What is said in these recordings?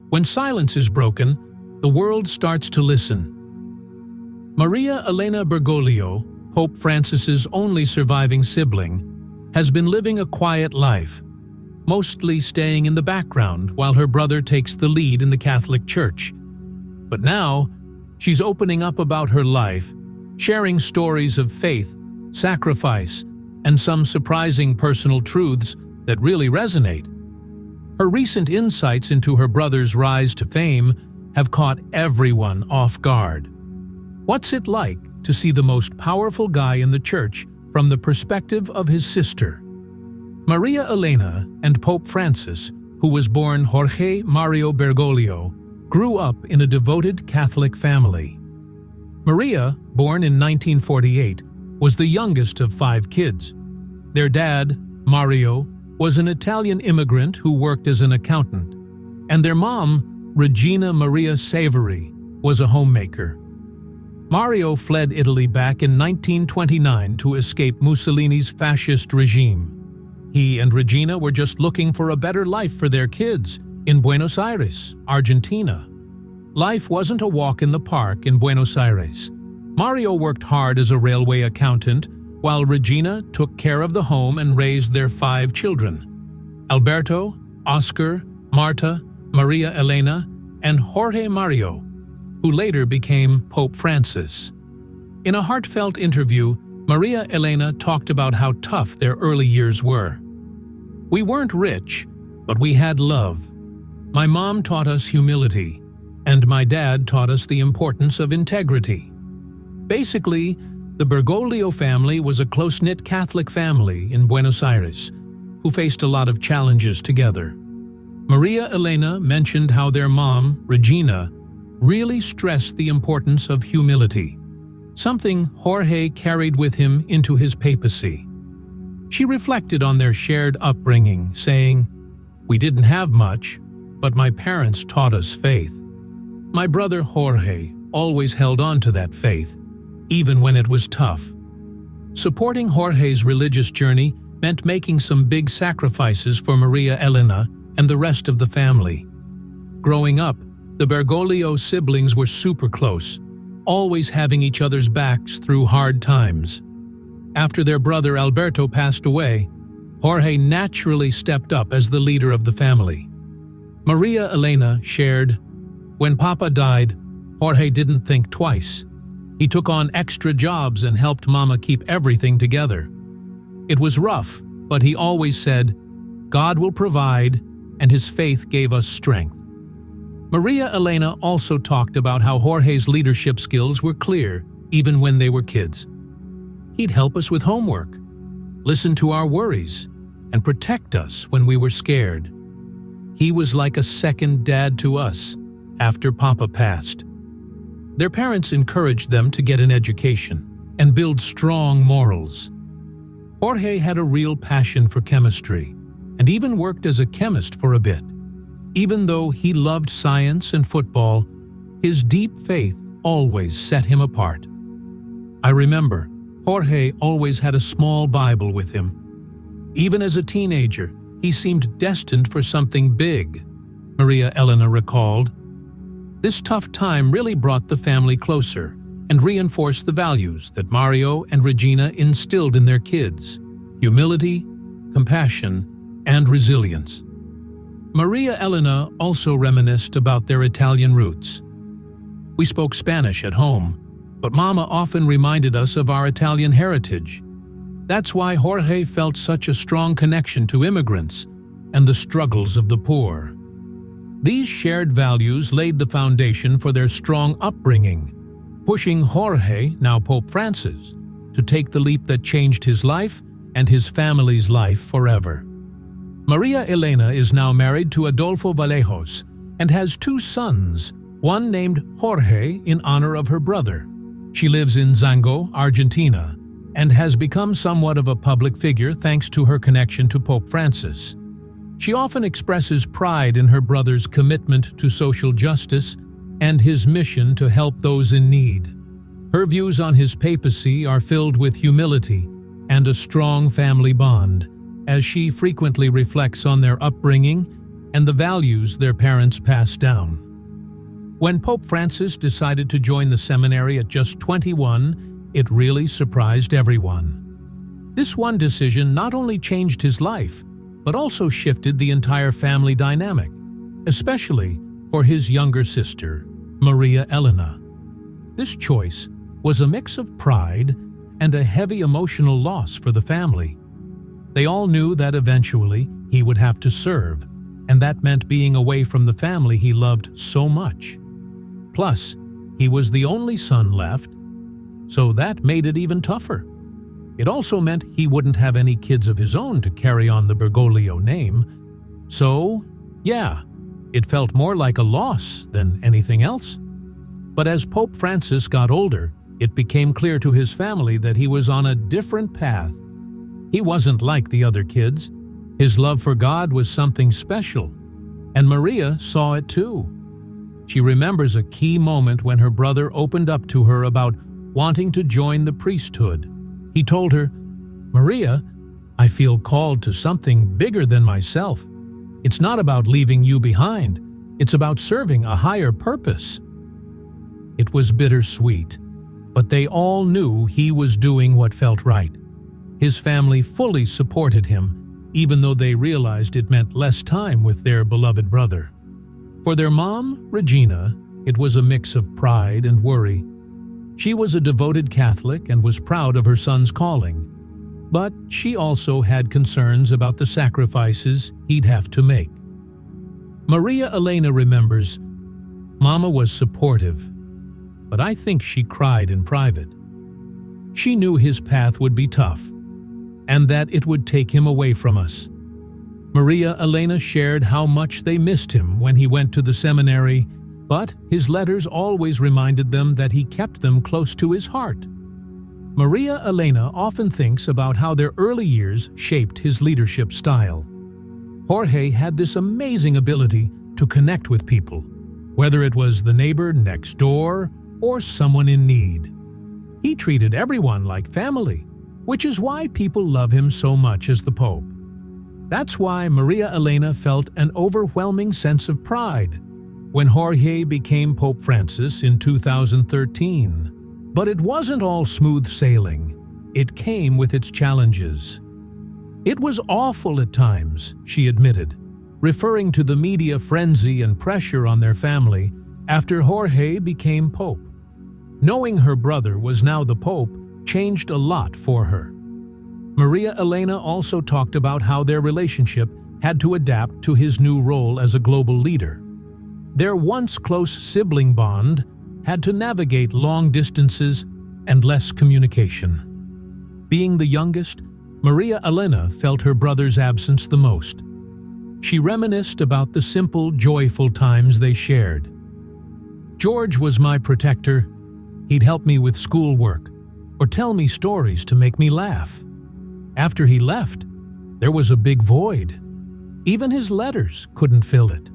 When silence is broken, the world starts to listen. Maria Elena Bergoglio, Pope Francis's only surviving sibling, has been living a quiet life, mostly staying in the background while her brother takes the lead in the Catholic Church. But now, she's opening up about her life, sharing stories of faith, sacrifice, and some surprising personal truths that really resonate. Her recent insights into her brother's rise to fame have caught everyone off guard. What's it like to see the most powerful guy in the church from the perspective of his sister? Maria Elena and Pope Francis, who was born Jorge Mario Bergoglio, grew up in a devoted Catholic family. Maria, born in 1948, was the youngest of 5 kids. Their dad, Mario, was an Italian immigrant who worked as an accountant, and their mom, Regina Maria Saveri, was a homemaker. Mario fled Italy back in 1929 to escape Mussolini's fascist regime. He and Regina were just looking for a better life for their kids in Buenos Aires, Argentina. Life wasn't a walk in the park in Buenos Aires. Mario worked hard as a railway accountant, while Regina took care of the home and raised their 5 children: Alberto, Oscar, Marta, Maria Elena, and Jorge Mario, who later became Pope Francis. In a heartfelt interview, Maria Elena talked about how tough their early years were. "We weren't rich, but we had love. My mom taught us humility, and my dad taught us the importance of integrity." Basically, the Bergoglio family was a close-knit Catholic family in Buenos Aires, who faced a lot of challenges together. Maria Elena mentioned how their mom, Regina, really stressed the importance of humility, something Jorge carried with him into his papacy. She reflected on their shared upbringing, saying, "We didn't have much, but my parents taught us faith. My brother Jorge always held on to that faith, even when it was tough." Supporting Jorge's religious journey meant making some big sacrifices for Maria Elena and the rest of the family. Growing up, the Bergoglio siblings were super close, always having each other's backs through hard times. After their brother Alberto passed away, Jorge naturally stepped up as the leader of the family. Maria Elena shared, "When Papa died, Jorge didn't think twice. He took on extra jobs and helped Mama keep everything together. It was rough, but he always said, 'God will provide,' and his faith gave us strength." Maria Elena also talked about how Jorge's leadership skills were clear even when they were kids. He'd help us with homework, listen to our worries, and protect us when we were scared. He was like a second dad to us after Papa passed. Their parents encouraged them to get an education and build strong morals. Jorge had a real passion for chemistry and even worked as a chemist for a bit. Even though he loved science and football, his deep faith always set him apart. I remember, Jorge always had a small Bible with him. Even as a teenager, he seemed destined for something big, Maria Elena recalled. This tough time really brought the family closer and reinforced the values that Mario and Regina instilled in their kids: humility, compassion, and resilience. Maria Elena also reminisced about their Italian roots. "We spoke Spanish at home, but Mama often reminded us of our Italian heritage. That's why Jorge felt such a strong connection to immigrants and the struggles of the poor." These shared values laid the foundation for their strong upbringing, pushing Jorge, now Pope Francis, to take the leap that changed his life and his family's life forever. Maria Elena is now married to Adolfo Vallejos and has 2 sons, one named Jorge in honor of her brother. She lives in Zango, Argentina, and has become somewhat of a public figure thanks to her connection to Pope Francis. She often expresses pride in her brother's commitment to social justice and his mission to help those in need. Her views on his papacy are filled with humility and a strong family bond, as she frequently reflects on their upbringing and the values their parents passed down. When Pope Francis decided to join the seminary at just 21, it really surprised everyone. This one decision not only changed his life, but also shifted the entire family dynamic, especially for his younger sister, Maria Elena. This choice was a mix of pride and a heavy emotional loss for the family. They all knew that eventually he would have to serve, and that meant being away from the family he loved so much. Plus, he was the only son left, so that made it even tougher. It also meant he wouldn't have any kids of his own to carry on the Bergoglio name. So, yeah, it felt more like a loss than anything else. But as Pope Francis got older, it became clear to his family that he was on a different path. He wasn't like the other kids. His love for God was something special, and Maria saw it too. She remembers a key moment when her brother opened up to her about wanting to join the priesthood. He told her, "Maria, I feel called to something bigger than myself. It's not about leaving you behind. It's about serving a higher purpose." It was bittersweet, but they all knew he was doing what felt right. His family fully supported him, even though they realized it meant less time with their beloved brother. For their mom, Regina, it was a mix of pride and worry. She was a devoted Catholic and was proud of her son's calling, but she also had concerns about the sacrifices he'd have to make. Maria Elena remembers, "Mama was supportive, but I think she cried in private. She knew his path would be tough, and that it would take him away from us." Maria Elena shared how much they missed him when he went to the seminary, but his letters always reminded them that he kept them close to his heart. Maria Elena often thinks about how their early years shaped his leadership style. Jorge had this amazing ability to connect with people, whether it was the neighbor next door or someone in need. He treated everyone like family, which is why people love him so much as the Pope. That's why Maria Elena felt an overwhelming sense of pride when Jorge became Pope Francis in 2013. But it wasn't all smooth sailing. It came with its challenges. "It was awful at times," she admitted, referring to the media frenzy and pressure on their family after Jorge became Pope. Knowing her brother was now the Pope changed a lot for her. Maria Elena also talked about how their relationship had to adapt to his new role as a global leader. Their once close sibling bond had to navigate long distances and less communication. Being the youngest, Maria Elena felt her brother's absence the most. She reminisced about the simple, joyful times they shared. "George was my protector. He'd help me with schoolwork or tell me stories to make me laugh. After he left, there was a big void. Even his letters couldn't fill it."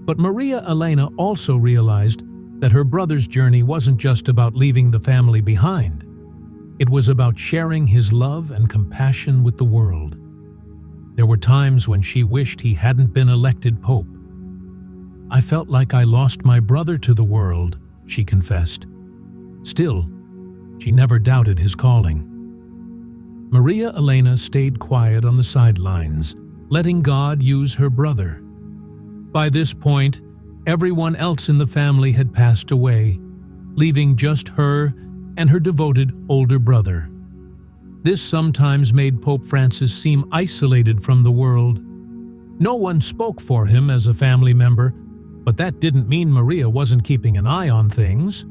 But Maria Elena also realized that her brother's journey wasn't just about leaving the family behind. It was about sharing his love and compassion with the world. There were times when she wished he hadn't been elected Pope. "I felt like I lost my brother to the world," she confessed. Still, she never doubted his calling. Maria Elena stayed quiet on the sidelines, letting God use her brother. By this point, everyone else in the family had passed away, leaving just her and her devoted older brother. This sometimes made Pope Francis seem isolated from the world. No one spoke for him as a family member, but that didn't mean Maria wasn't keeping an eye on things.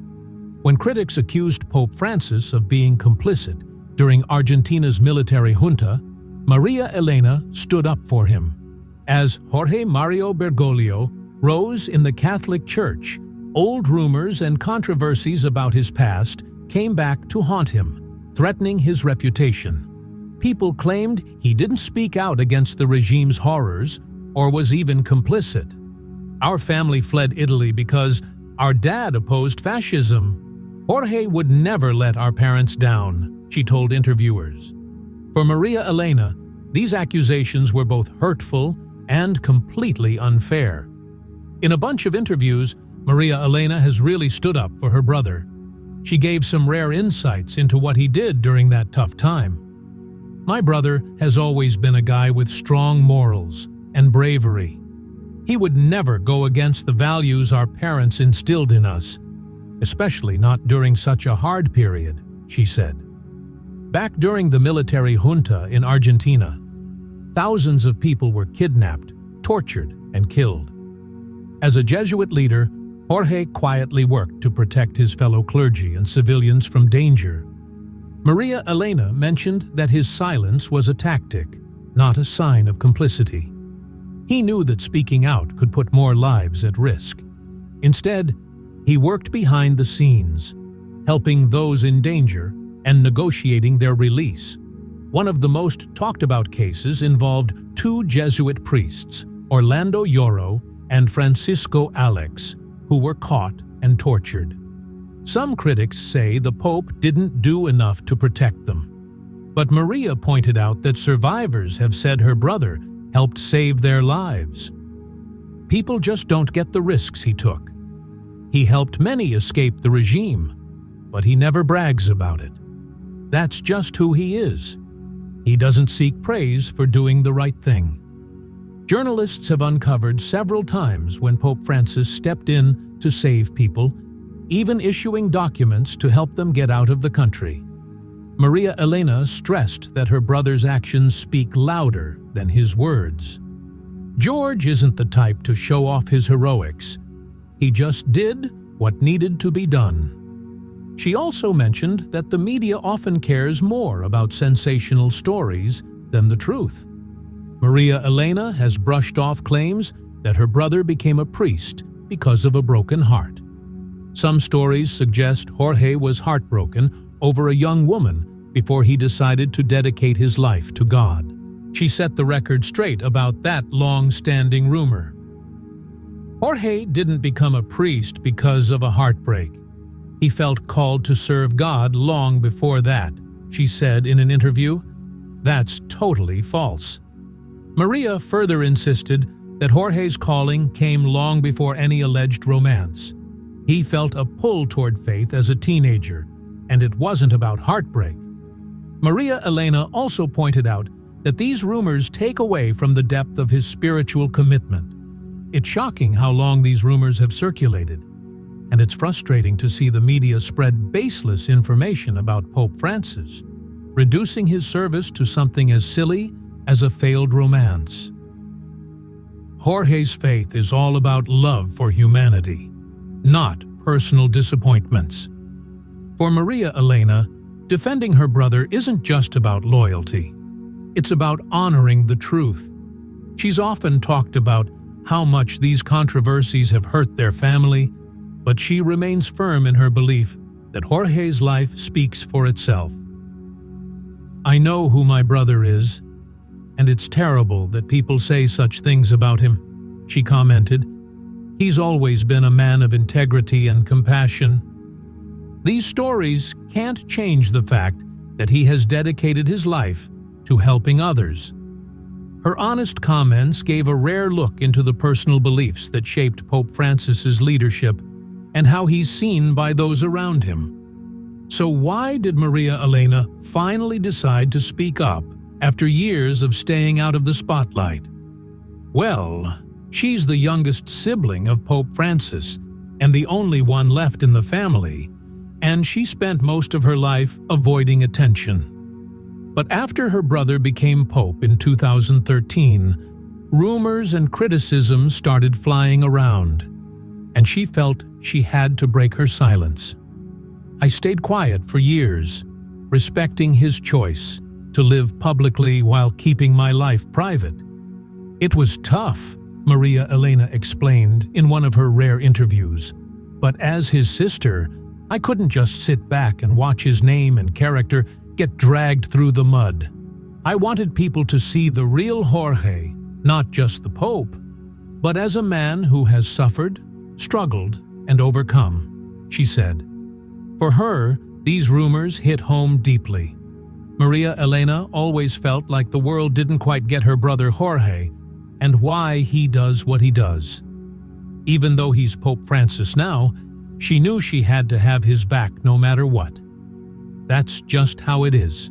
When critics accused Pope Francis of being complicit during Argentina's military junta, Maria Elena stood up for him. As Jorge Mario Bergoglio rose in the Catholic Church, old rumors and controversies about his past came back to haunt him, threatening his reputation. People claimed he didn't speak out against the regime's horrors or was even complicit. "Our family fled Italy because our dad opposed fascism. Jorge would never let our parents down," she told interviewers. For Maria Elena, these accusations were both hurtful and completely unfair. In a bunch of interviews, Maria Elena has really stood up for her brother. She gave some rare insights into what he did during that tough time. "My brother has always been a guy with strong morals and bravery. He would never go against the values our parents instilled in us, especially not during such a hard period," she said. Back during the military junta in Argentina, thousands of people were kidnapped, tortured, and killed. As a Jesuit leader, Jorge quietly worked to protect his fellow clergy and civilians from danger. Maria Elena mentioned that his silence was a tactic, not a sign of complicity. He knew that speaking out could put more lives at risk. Instead, he worked behind the scenes, helping those in danger and negotiating their release. One of the most talked about cases involved two Jesuit priests, Orlando Lloro and Francisco Alex, who were caught and tortured. Some critics say the Pope didn't do enough to protect them. But Maria pointed out that survivors have said her brother helped save their lives. People just don't get the risks he took. He helped many escape the regime, but he never brags about it. That's just who he is. He doesn't seek praise for doing the right thing. Journalists have uncovered several times when Pope Francis stepped in to save people, even issuing documents to help them get out of the country. Maria Elena stressed that her brother's actions speak louder than his words. George isn't the type to show off his heroics. He just did what needed to be done. She also mentioned that the media often cares more about sensational stories than the truth. Maria Elena has brushed off claims that her brother became a priest because of a broken heart. Some stories suggest Jorge was heartbroken over a young woman before he decided to dedicate his life to God. She set the record straight about that long-standing rumor. Jorge didn't become a priest because of a heartbreak. He felt called to serve God long before that, she said in an interview. That's totally false. Maria further insisted that Jorge's calling came long before any alleged romance. He felt a pull toward faith as a teenager, and it wasn't about heartbreak. Maria Elena also pointed out that these rumors take away from the depth of his spiritual commitment. It's shocking how long these rumors have circulated, and it's frustrating to see the media spread baseless information about Pope Francis, reducing his service to something as silly as a failed romance. Jorge's faith is all about love for humanity, not personal disappointments. For Maria Elena, defending her brother isn't just about loyalty. It's about honoring the truth. She's often talked about how much these controversies have hurt their family, but she remains firm in her belief that Jorge's life speaks for itself. "I know who my brother is, and it's terrible that people say such things about him," she commented. "He's always been a man of integrity and compassion." These stories can't change the fact that he has dedicated his life to helping others. Her honest comments gave a rare look into the personal beliefs that shaped Pope Francis's leadership and how he's seen by those around him. So why did Maria Elena finally decide to speak up after years of staying out of the spotlight? Well, she's the youngest sibling of Pope Francis and the only one left in the family, and she spent most of her life avoiding attention. But after her brother became Pope in 2013, rumors and criticism started flying around, and she felt she had to break her silence. "I stayed quiet for years, respecting his choice to live publicly while keeping my life private. It was tough," Maria Elena explained in one of her rare interviews. "But as his sister, I couldn't just sit back and watch his name and character get dragged through the mud. I wanted people to see the real Jorge, not just the Pope, but as a man who has suffered, struggled, and overcome," she said. For her, these rumors hit home deeply. Maria Elena always felt like the world didn't quite get her brother Jorge, and why he does what he does. Even though he's Pope Francis now, she knew she had to have his back no matter what. That's just how it is.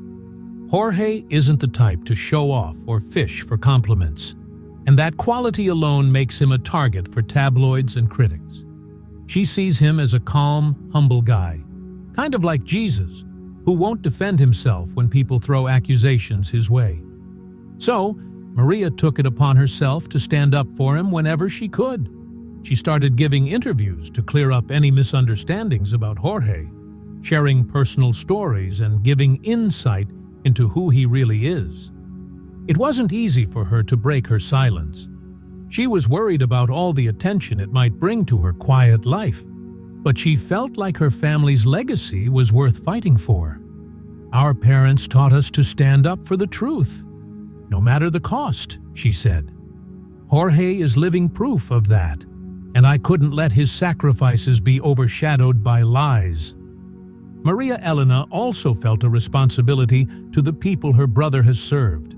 Jorge isn't the type to show off or fish for compliments, and that quality alone makes him a target for tabloids and critics. She sees him as a calm, humble guy, kind of like Jesus, who won't defend himself when people throw accusations his way. So, Maria took it upon herself to stand up for him whenever she could. She started giving interviews to clear up any misunderstandings about Jorge, sharing personal stories and giving insight into who he really is. It wasn't easy for her to break her silence. She was worried about all the attention it might bring to her quiet life, but she felt like her family's legacy was worth fighting for. Our parents taught us to stand up for the truth, no matter the cost, she said. Jorge is living proof of that, and I couldn't let his sacrifices be overshadowed by lies. Maria Elena also felt a responsibility to the people her brother has served.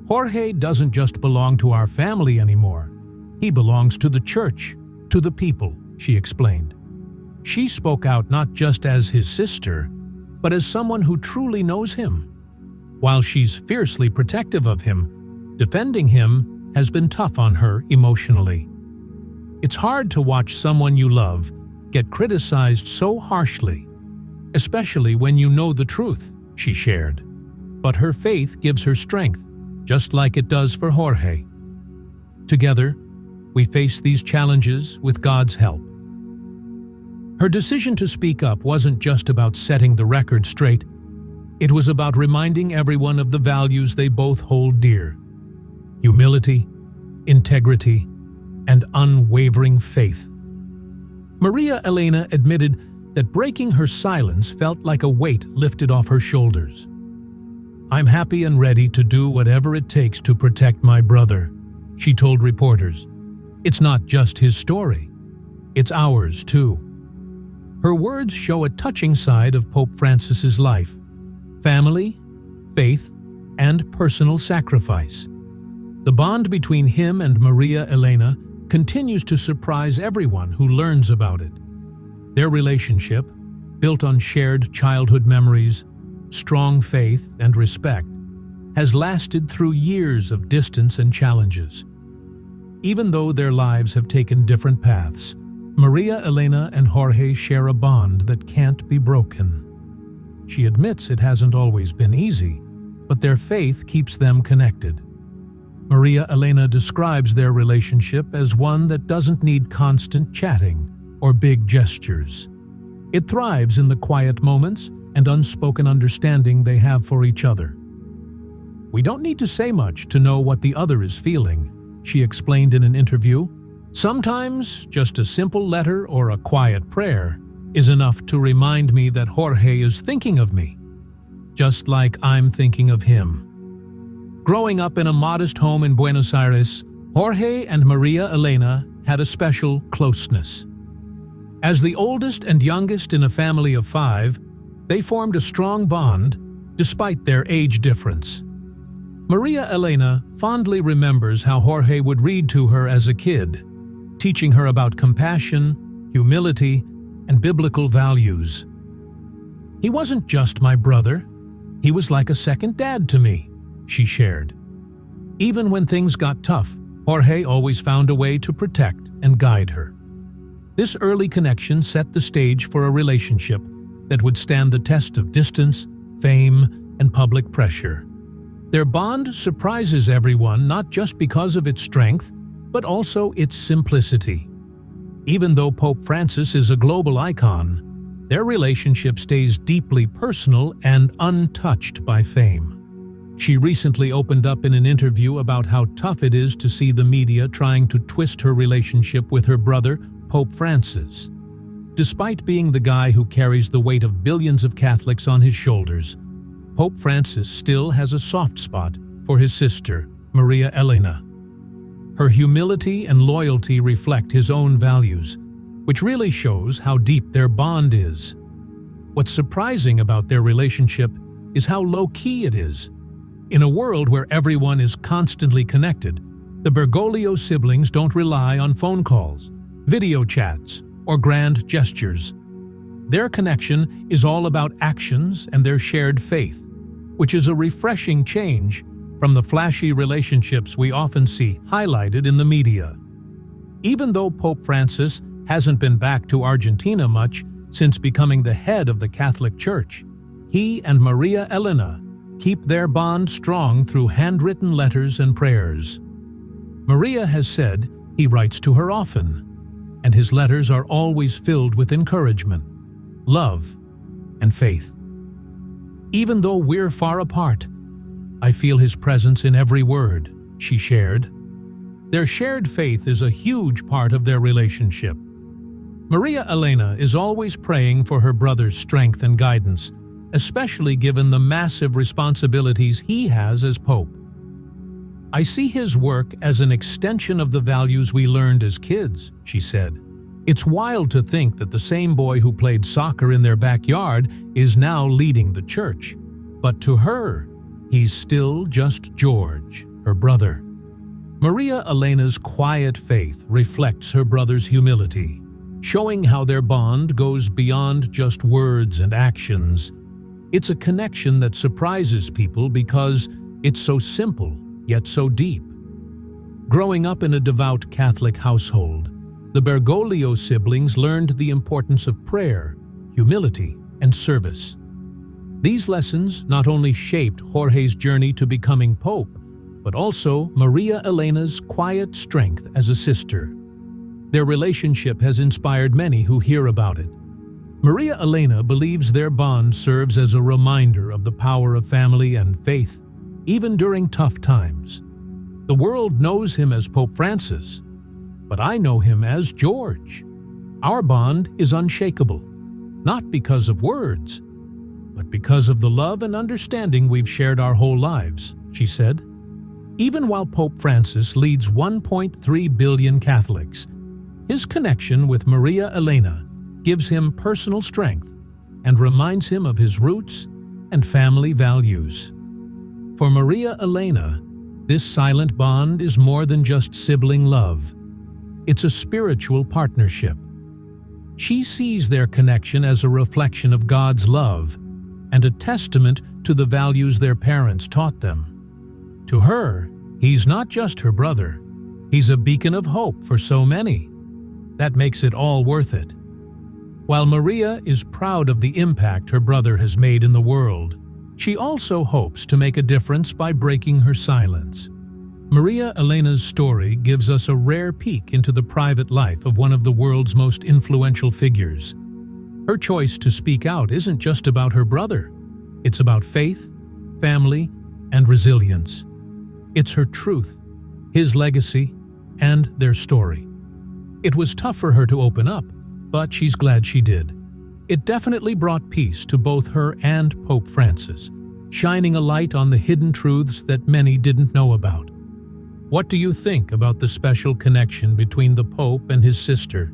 Jorge doesn't just belong to our family anymore. He belongs to the church, to the people, she explained. She spoke out not just as his sister, but as someone who truly knows him. While she's fiercely protective of him, defending him has been tough on her emotionally. It's hard to watch someone you love get criticized so harshly, especially when you know the truth, she shared. But her faith gives her strength, just like it does for Jorge. Together, we face these challenges with God's help. Her decision to speak up wasn't just about setting the record straight. It was about reminding everyone of the values they both hold dear: humility, integrity, and unwavering faith. Maria Elena admitted that breaking her silence felt like a weight lifted off her shoulders. "I'm happy and ready to do whatever it takes to protect my brother," she told reporters. "It's not just his story. It's ours, too." Her words show a touching side of Pope Francis's life: family, faith, and personal sacrifice. The bond between him and Maria Elena continues to surprise everyone who learns about it. Their relationship, built on shared childhood memories, strong faith, and respect, has lasted through years of distance and challenges. Even though their lives have taken different paths, Maria Elena and Jorge share a bond that can't be broken. She admits it hasn't always been easy, but their faith keeps them connected. Maria Elena describes their relationship as one that doesn't need constant chatting or big gestures. It thrives in the quiet moments and unspoken understanding they have for each other. "We don't need to say much to know what the other is feeling," she explained in an interview. "Sometimes just a simple letter or a quiet prayer is enough to remind me that Jorge is thinking of me, just like I'm thinking of him." Growing up in a modest home in Buenos Aires, Jorge and Maria Elena had a special closeness. As the oldest and youngest in a family of 5, they formed a strong bond despite their age difference. Maria Elena fondly remembers how Jorge would read to her as a kid, teaching her about compassion, humility, and biblical values. "He wasn't just my brother, he was like a second dad to me," she shared. Even when things got tough, Jorge always found a way to protect and guide her. This early connection set the stage for a relationship that would stand the test of distance, fame, and public pressure. Their bond surprises everyone not just because of its strength, but also its simplicity. Even though Pope Francis is a global icon, their relationship stays deeply personal and untouched by fame. She recently opened up in an interview about how tough it is to see the media trying to twist her relationship with her brother, Pope Francis. Despite being the guy who carries the weight of billions of Catholics on his shoulders, Pope Francis still has a soft spot for his sister, Maria Elena. Her humility and loyalty reflect his own values, which really shows how deep their bond is. What's surprising about their relationship is how low-key it is. In a world where everyone is constantly connected, The Bergoglio siblings don't rely on phone calls, video chats, or grand gestures. Their connection is all about actions and their shared faith, which is a refreshing change from the flashy relationships we often see highlighted in the media. Even though Pope Francis hasn't been back to Argentina much since becoming the head of the Catholic Church, he and Maria Elena keep their bond strong through handwritten letters and prayers. Maria has said he writes to her often, and his letters are always filled with encouragement, love, and faith. Even though we're far apart, I feel his presence in every word, she shared. Their shared faith is a huge part of their relationship. Maria Elena is always praying for her brother's strength and guidance, especially given the massive responsibilities he has as Pope. I see his work as an extension of the values we learned as kids, she said. It's wild to think that the same boy who played soccer in their backyard is now leading the church. But to her, he's still just George, her brother. Maria Elena's quiet faith reflects her brother's humility, showing how their bond goes beyond just words and actions. It's a connection that surprises people because it's so simple, yet so deep. Growing up in a devout Catholic household, the Bergoglio siblings learned the importance of prayer, humility, and service. These lessons not only shaped Jorge's journey to becoming Pope, but also Maria Elena's quiet strength as a sister. Their relationship has inspired many who hear about it. Maria Elena believes their bond serves as a reminder of the power of family and faith, even during tough times. The world knows him as Pope Francis, but I know him as George. Our bond is unshakable, not because of words, but because of the love and understanding we've shared our whole lives, she said. Even while Pope Francis leads 1.3 billion Catholics, his connection with Maria Elena gives him personal strength and reminds him of his roots and family values. For Maria Elena, this silent bond is more than just sibling love. It's a spiritual partnership. She sees their connection as a reflection of God's love and a testament to the values their parents taught them. To her, he's not just her brother. He's a beacon of hope for so many. That makes it all worth it. While Maria is proud of the impact her brother has made in the world, she also hopes to make a difference by breaking her silence. Maria Elena's story gives us a rare peek into the private life of one of the world's most influential figures. Her choice to speak out isn't just about her brother. It's about faith, family, and resilience. It's her truth, his legacy, and their story. It was tough for her to open up, but she's glad she did. It definitely brought peace to both her and Pope Francis, shining a light on the hidden truths that many didn't know about. What do you think about the special connection between the Pope and his sister,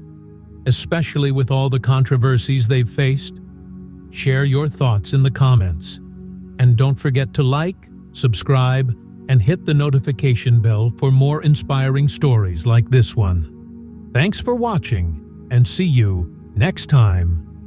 especially with all the controversies they've faced? Share your thoughts in the comments. And don't forget to like, subscribe, and hit the notification bell for more inspiring stories like this one. Thanks for watching, and see you next time.